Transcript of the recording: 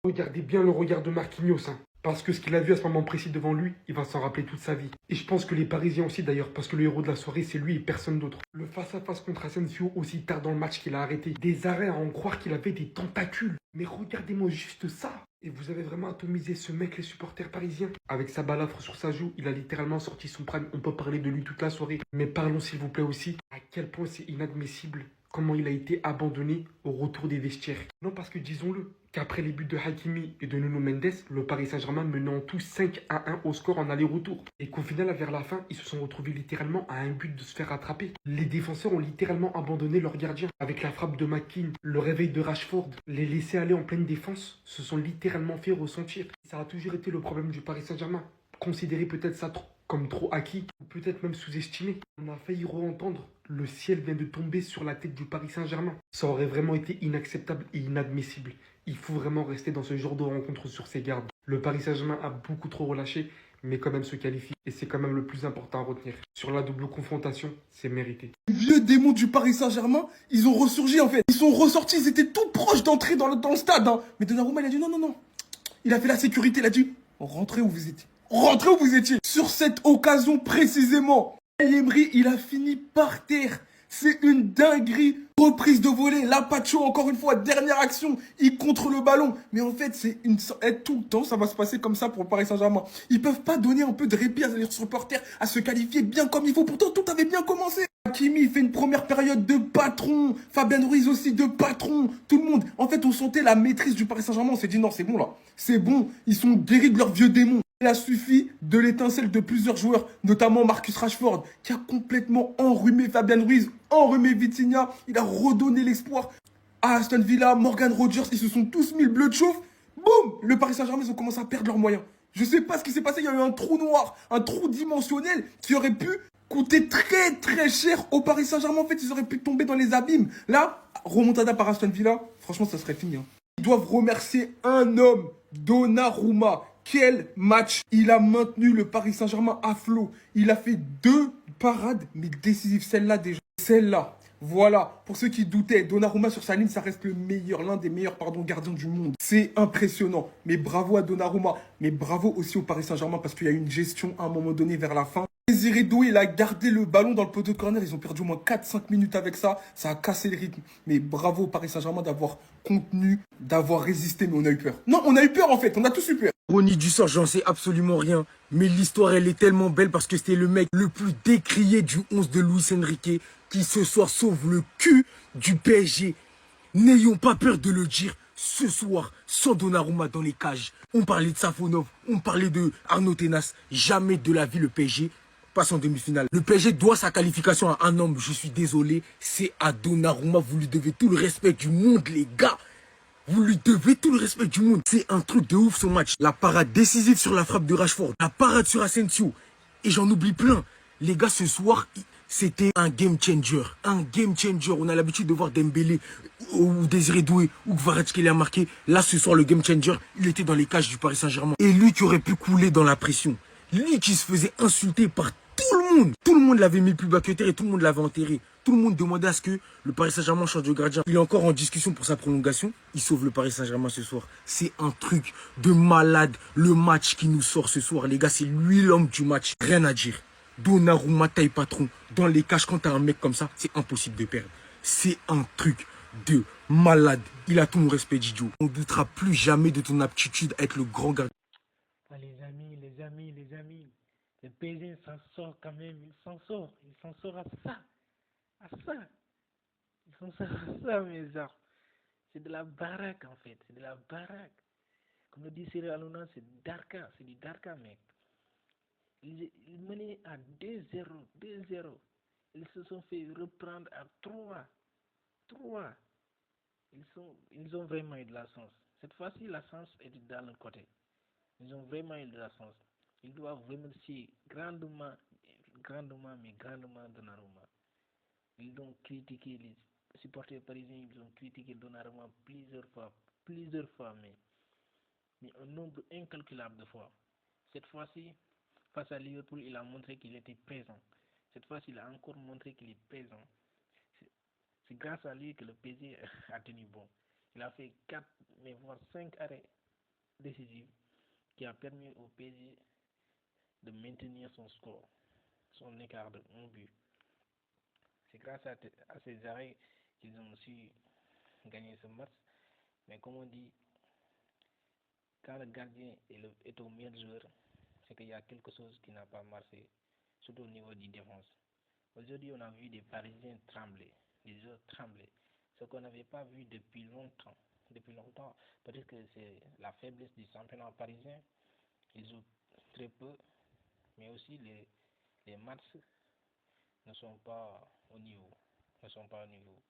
Regardez bien le regard de Marquinhos, hein. Parce que ce qu'il a vu à ce moment précis devant lui, il va s'en rappeler toute sa vie. Et je pense que les Parisiens aussi d'ailleurs, parce que le héros de la soirée, c'est lui et personne d'autre. Le face-à-face contre Asensio aussi tard dans le match qu'il a arrêté. Des arrêts à en croire qu'il avait des tentacules. Mais regardez-moi juste ça. Et vous avez vraiment atomisé ce mec, les supporters parisiens. Avec sa balafre sur sa joue, il a littéralement sorti son prime. On peut parler de lui toute la soirée. Mais parlons s'il vous plaît aussi à quel point c'est inadmissible comment il a été abandonné au retour des vestiaires. Non, parce que disons-le, qu'après les buts de Hakimi et de Nuno Mendes, le Paris Saint-Germain menait en tout 5-1 au score en aller-retour. Et qu'au final, vers la fin, ils se sont retrouvés littéralement à un but de se faire rattraper. Les défenseurs ont littéralement abandonné leur gardien. Avec la frappe de McKean, le réveil de Rashford, les laisser aller en pleine défense se sont littéralement fait ressentir. Ça a toujours été le problème du Paris Saint-Germain. Considérer peut-être ça comme trop acquis, ou peut-être même sous-estimé. On a failli re-entendre le ciel vient de tomber sur la tête du Paris Saint-Germain. Ça aurait vraiment été inacceptable et inadmissible. Il faut vraiment rester dans ce genre de rencontre sur ses gardes. Le Paris Saint-Germain a beaucoup trop relâché, mais quand même se qualifie. Et c'est quand même le plus important à retenir. Sur la double confrontation, c'est mérité. Les vieux démons du Paris Saint-Germain, ils ont ressurgi en fait. Ils sont ressortis, ils étaient tout proches d'entrer dans le stade, hein. Mais Donnarumma, il a dit non, non, non. Il a fait la sécurité, il a dit rentrez où vous étiez. Rentrez où vous étiez. Sur cette occasion précisément, El Emery, il a fini par terre. C'est une dinguerie. Reprise de volée, Lapacho, encore une fois, dernière action, il contre le ballon. Mais en fait, tout le temps, ça va se passer comme ça pour le Paris Saint-Germain. Ils peuvent pas donner un peu de répit à leurs supporters, à se qualifier bien comme il faut. Pourtant, tout avait bien commencé. Hakimi fait une première période de patron. Fabien Ruiz aussi de patron. Tout le monde. En fait, on sentait la maîtrise du Paris Saint-Germain. On s'est dit non, c'est bon là. C'est bon. Ils sont guéris de leurs vieux démons. Il a suffi de l'étincelle de plusieurs joueurs, notamment Marcus Rashford, qui a complètement enrhumé Fabien Ruiz, enrhumé Vitinha. Il a redonné l'espoir à Aston Villa, Morgan Rogers. Ils se sont tous mis le bleu de chauffe. Boum! Le Paris Saint-Germain, ils ont commencé à perdre leurs moyens. Je sais pas ce qui s'est passé. Il y a eu un trou noir, un trou dimensionnel qui aurait pu coûter très très cher au Paris Saint-Germain. En fait, ils auraient pu tomber dans les abîmes. Là, remontada par Aston Villa, franchement, ça serait fini, hein. Ils doivent remercier un homme, Donnarumma. Quel match! Il a maintenu le Paris Saint-Germain à flot. Il a fait 2 parades, mais décisives. Celle-là déjà. Celle-là. Voilà. Pour ceux qui doutaient, Donnarumma sur sa ligne, ça reste le meilleur, l'un des meilleurs, gardiens du monde. C'est impressionnant. Mais bravo à Donnarumma. Mais bravo aussi au Paris Saint-Germain parce qu'il y a eu une gestion à un moment donné vers la fin. Désiré Doué, il a gardé le ballon dans le poteau de corner. Ils ont perdu au moins 4-5 minutes avec ça. Ça a cassé le rythme. Mais bravo au Paris Saint-Germain d'avoir contenu, d'avoir résisté. Mais on a eu peur. Non, on a eu peur en fait. On a tous eu peur. Ironie du sort, j'en sais absolument rien. Mais l'histoire, elle est tellement belle parce que c'était le mec le plus décrié du 11 de Luis Enrique qui ce soir sauve le cul du PSG. N'ayons pas peur de le dire. Ce soir, sans Donnarumma dans les cages, on parlait de Safonov, on parlait de Arnaud Tenas. Jamais de la vie le PSG passe en demi-finale. Le PSG doit sa qualification à un homme, je suis désolé, c'est à Donnarumma. Vous lui devez tout le respect du monde, les gars. Vous lui devez tout le respect du monde. C'est un truc de ouf ce match. La parade décisive sur la frappe de Rashford. La parade sur Asensio. Et j'en oublie plein. Les gars, ce soir, c'était un game changer. Un game changer. On a l'habitude de voir Dembélé ou Désiré Doué ou Kvaratskhelia marqué. Là, ce soir, le game changer, il était dans les cages du Paris Saint-Germain. Et lui qui aurait pu couler dans la pression. Lui qui se faisait insulter par tout le monde. Tout le monde l'avait mis plus bas que terre et tout le monde l'avait enterré. Tout le monde demandait à ce que le Paris Saint-Germain change de gardien. Il est encore en discussion pour sa prolongation. Il sauve le Paris Saint-Germain ce soir. C'est un truc de malade. Le match qui nous sort ce soir, les gars, c'est lui l'homme du match. Rien à dire. Donnarumma taille patron. Dans les cages, quand t'as un mec comme ça, c'est impossible de perdre. C'est un truc de malade. Il a tout mon respect, Didio. On ne doutera plus jamais de ton aptitude à être le grand gardien. Ah, les amis, les amis, les amis. Le PSG s'en sort quand même. Il s'en sort. Il s'en sort à ça. À ça. Il s'en sort à ça, mes gens. C'est de la baraque, en fait. C'est de la baraque. Comme le dit Cyril Hanouna, c'est Darka. C'est du Darka, mec. Ils menaient à 2-0. 2-0. Ils se sont fait reprendre à 3. 3. Ils ont vraiment eu de la chance. Cette fois-ci, la chance est dans le côté. Ils ont vraiment eu de la chance. Ils doivent remercier grandement, grandement, mais grandement Donnarumma. Ils ont critiqué les supporters parisiens, ils ont critiqué Donnarumma plusieurs fois, mais un nombre incalculable de fois. Cette fois-ci, face à Liverpool, il a montré qu'il était présent. Cette fois-ci, il a encore montré qu'il est présent. C'est grâce à lui que le PSG a tenu bon. Il a fait 4, mais voire 5 arrêts décisive qui a permis au PSG de maintenir son score, son écart de 1 but. C'est grâce à ces arrêts qu'ils ont su gagner ce match. Mais comme on dit, quand le gardien est au meilleur joueur, c'est qu'il y a quelque chose qui n'a pas marché, surtout au niveau de défense. Aujourd'hui, on a vu des Parisiens trembler, des joueurs trembler, ce qu'on n'avait pas vu depuis longtemps. Depuis longtemps, peut-être que c'est la faiblesse du championnat parisien. Ils jouent très peu, mais aussi les matchs ne sont pas au niveau. Ne sont pas au niveau.